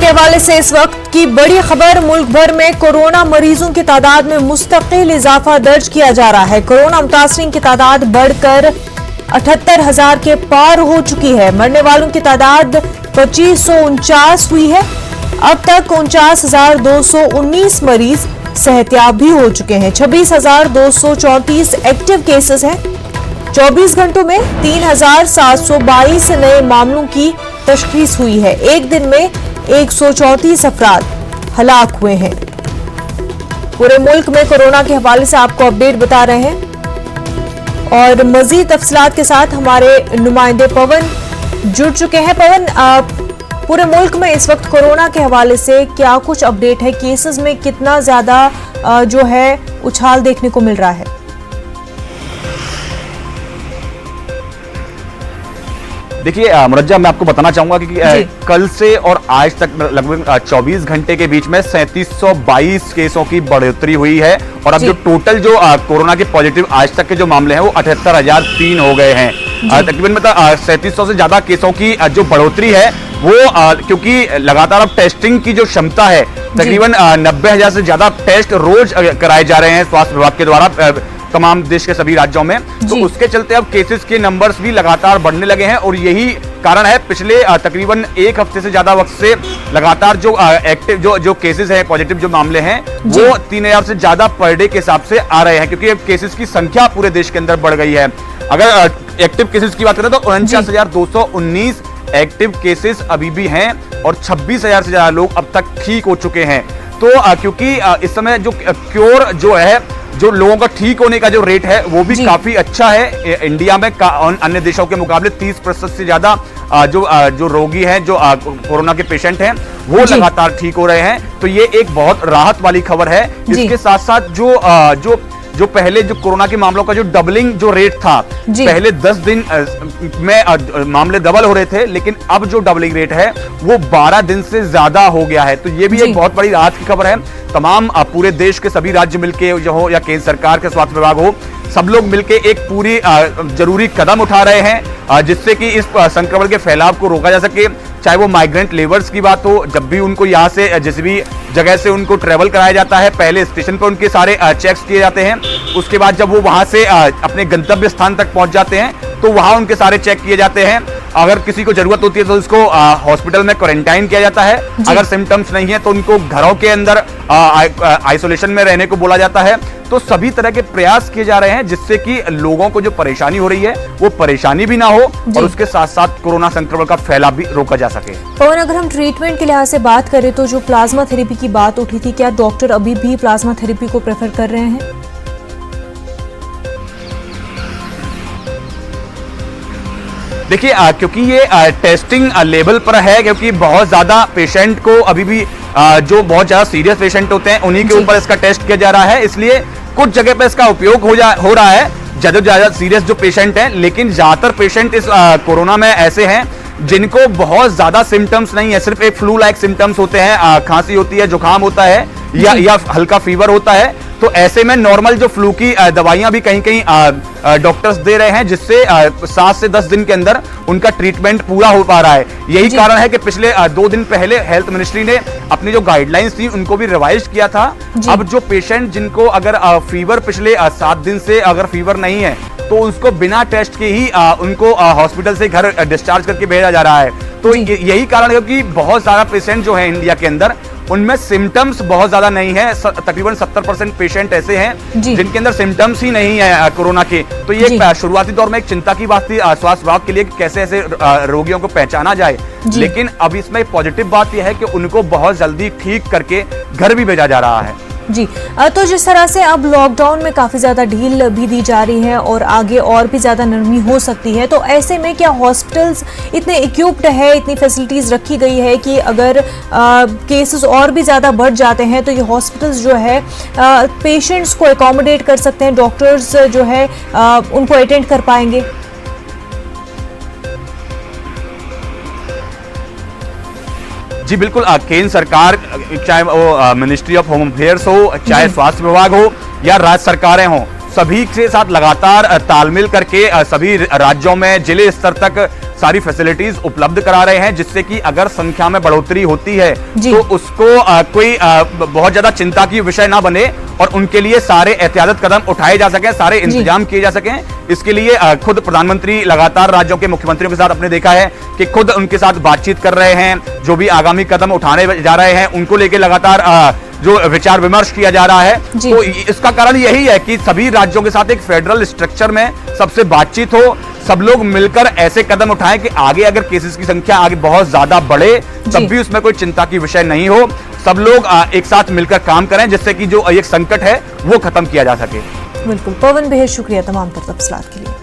के हवाले से इस वक्त की बड़ी खबर, मुल्क भर में कोरोना मरीजों की तादाद में मुस्तकिल इजाफा दर्ज किया जा रहा है। कोरोना मुतासरीन की तादाद बढ़कर 78,000 के पार हो चुकी है। मरने वालों की तादाद 2549 हुई है। अब तक 49,219 मरीज सेहतयाब भी हो चुके हैं। 26,234 एक्टिव केसेस हैं। 24 घंटों में 3,722 नए मामलों की तशखीस हुई है। एक दिन में 134 अफराद हलाक हुए हैं। पूरे मुल्क में कोरोना के हवाले से आपको अपडेट बता रहे हैं और मजीद तफसीलात के साथ हमारे नुमाइंदे पवन जुड़ चुके हैं। पवन, पूरे मुल्क में इस वक्त कोरोना के हवाले से क्या कुछ अपडेट है? केसेस में कितना ज्यादा जो है उछाल देखने को मिल रहा है? देखिए मुरज्जा, मैं आपको बताना चाहूंगा कि कल से और आज तक लगभग 24 घंटे के बीच में 3722 केसों की बढ़ोतरी हुई है और अब जो टोटल जो कोरोना के पॉजिटिव आज तक के जो मामले हैं वो 78,003 हो गए हैं। तकरीबन मतलब 3700 से ज्यादा केसों की जो बढ़ोतरी है वो क्योंकि लगातार अब टेस्टिंग की जो क्षमता है तकरीबन 90,000 से ज्यादा टेस्ट रोज कराए जा रहे हैं स्वास्थ्य विभाग के द्वारा तमाम देश के सभी राज्यों में। तो उसके चलते अब केसेस के नंबर्स भी लगातार बढ़ने लगे हैं और यही कारण है पिछले तकरीबन एक हफ्ते से ज्यादा वक्त से लगातार जो एक्टिव जो केसेस हैं, पॉजिटिव जो मामले हैं वो 3,000 से ज्यादा पर डे के हिसाब से आ रहे हैं, क्योंकि अब केसेस की संख्या पूरे देश के अंदर बढ़ गई है। अगर एक्टिव केसेस की बात करें तो 49,219 एक्टिव केसेस अभी भी हैं और 26,000 से ज्यादा लोग अब तक ठीक हो चुके हैं। तो क्योंकि इस समय जो क्योर जो है, जो लोगों का ठीक होने का जो रेट है वो भी काफी अच्छा है। इंडिया में अन्य देशों के मुकाबले 30% से ज्यादा जो रोगी हैं, जो कोरोना के पेशेंट हैं वो लगातार ठीक हो रहे हैं। तो ये एक बहुत राहत वाली खबर है। इसके साथ साथ जो पहले जो कोरोना के मामलों का जो डबलिंग जो रेट था, पहले 10 दिन में मामले डबल हो रहे थे, लेकिन अब जो डबलिंग रेट है वो 12 दिन से ज्यादा हो गया है। तो ये भी एक बहुत बड़ी राहत की खबर है। तमाम पूरे देश के सभी राज्य मिलके जो हो या केंद्र सरकार के स्वास्थ्य विभाग हो, सब लोग मिलके एक पूरी जरूरी कदम उठा रहे हैं जिससे कि इस संक्रमण के फैलाव को रोका जा सके। चाहे वो माइग्रेंट लेबर्स की बात हो, जब भी उनको यहाँ से जिस भी जगह से उनको ट्रेवल कराया जाता है, पहले स्टेशन पर उनके सारे चेक्स किए जाते हैं। उसके बाद जब वो वहां से अपने गंतव्य स्थान तक पहुंच जाते हैं तो वहां उनके सारे चेक किए जाते हैं। अगर किसी को जरूरत होती है तो उसको हॉस्पिटल में क्वारंटाइन किया जाता है। अगर सिम्टम्स नहीं है तो उनको घरों के अंदर आइसोलेशन में रहने को बोला जाता है। तो सभी तरह के प्रयास किए जा रहे हैं जिससे कि लोगों को जो परेशानी हो रही है वो परेशानी भी ना हो और उसके साथ साथ कोरोना संक्रमण का फैलाव भी रोका जा सके। पवन, अगर हम ट्रीटमेंट के लिहाज से बात करें तो जो प्लाज्मा थेरेपी की बात उठी थी, क्या डॉक्टर अभी भी प्लाज्मा थेरेपी को प्रेफर कर रहे हैं? देखिए क्योंकि ये टेस्टिंग लेवल पर है, क्योंकि बहुत ज्यादा पेशेंट को अभी भी जो बहुत ज्यादा सीरियस पेशेंट होते हैं उन्हीं के ऊपर इसका टेस्ट किया जा रहा है। इसलिए कुछ जगह पे इसका उपयोग हो रहा है ज्यादा सीरियस जो पेशेंट हैं, लेकिन ज्यादातर पेशेंट इस कोरोना में ऐसे हैं जिनको बहुत ज्यादा सिम्टम्स नहीं है, सिर्फ एक फ्लू लाइक सिम्टम्स होते हैं, खांसी होती है, जुकाम होता है या हल्का फीवर होता है। तो ऐसे में नॉर्मल जो फ्लू की दवाइयां भी कहीं कहीं डॉक्टर्स दे रहे हैं, जिससे 7 से 10 दिन के अंदर उनका ट्रीटमेंट पूरा हो पा रहा है। यही कारण है कि पिछले 2 दिन पहले हेल्थ मिनिस्ट्री ने अपनी जो गाइडलाइंस थी उनको भी रिवाइज किया था। अब जो पेशेंट जिनको अगर फीवर पिछले 7 दिन से अगर फीवर नहीं है तो उसको बिना टेस्ट के ही उनको हॉस्पिटल से घर डिस्चार्ज करके भेजा जा रहा है। तो यही कारण है कि बहुत सारा पेशेंट जो है इंडिया के अंदर उनमें सिम्टम्स बहुत ज्यादा नहीं है। तकरीबन 70% पेशेंट ऐसे हैं जिनके अंदर सिम्टम्स ही नहीं है कोरोना के। तो ये शुरुआती दौर में एक चिंता की बात थी स्वास्थ्य विभाग के लिए कि कैसे ऐसे रोगियों को पहचाना जाए, लेकिन अब इसमें पॉजिटिव बात यह है कि उनको बहुत जल्दी ठीक करके घर भी भेजा जा रहा है। जी, तो जिस तरह से अब लॉकडाउन में काफ़ी ज़्यादा ढील भी दी जा रही है और आगे और भी ज़्यादा नरमी हो सकती है, तो ऐसे में क्या हॉस्पिटल्स इतने इक्विप्ड है, इतनी फैसिलिटीज़ रखी गई है कि अगर केसेस और भी ज़्यादा बढ़ जाते हैं तो ये हॉस्पिटल्स जो है पेशेंट्स को एकोमोडेट कर सकते हैं, डॉक्टर्स जो है उनको अटेंड कर पाएंगे? जी बिल्कुल, केंद्र सरकार चाहे वो मिनिस्ट्री ऑफ होम अफेयर्स हो, चाहे स्वास्थ्य विभाग हो या राज्य सरकारें हों, सभी के साथ लगातार तालमेल करके सभी राज्यों में जिले स्तर तक सारी फैसिलिटीज उपलब्ध करा रहे हैं, जिससे कि अगर संख्या में बढ़ोतरी होती है जी। तो उसको कोई बहुत ज्यादा चिंता की विषय ना बने और उनके लिए सारे एहतियातन कदम उठाए जा सके, सारे इंतजाम किए जा सकें। इसके लिए खुद प्रधानमंत्री लगातार राज्यों के मुख्यमंत्रियों के साथ आपने देखा है कि खुद उनके साथ बातचीत कर रहे हैं, जो भी आगामी कदम उठाने जा रहे हैं उनको लेकर लगातार जो विचार विमर्श किया जा रहा है। तो इसका कारण यही है कि सभी राज्यों के साथ एक फेडरल स्ट्रक्चर में सबसे बातचीत हो, सब लोग मिलकर ऐसे कदम उठाएं कि आगे अगर केसेस की संख्या आगे बहुत ज्यादा बढ़े तब भी उसमें कोई चिंता की विषय नहीं हो। सब लोग एक साथ मिलकर काम करें, जिससे कि जो एक संकट है वो खत्म किया जा सके। बिल्कुल पवन, बेहद शुक्रिया तमाम तफसीलात के लिए।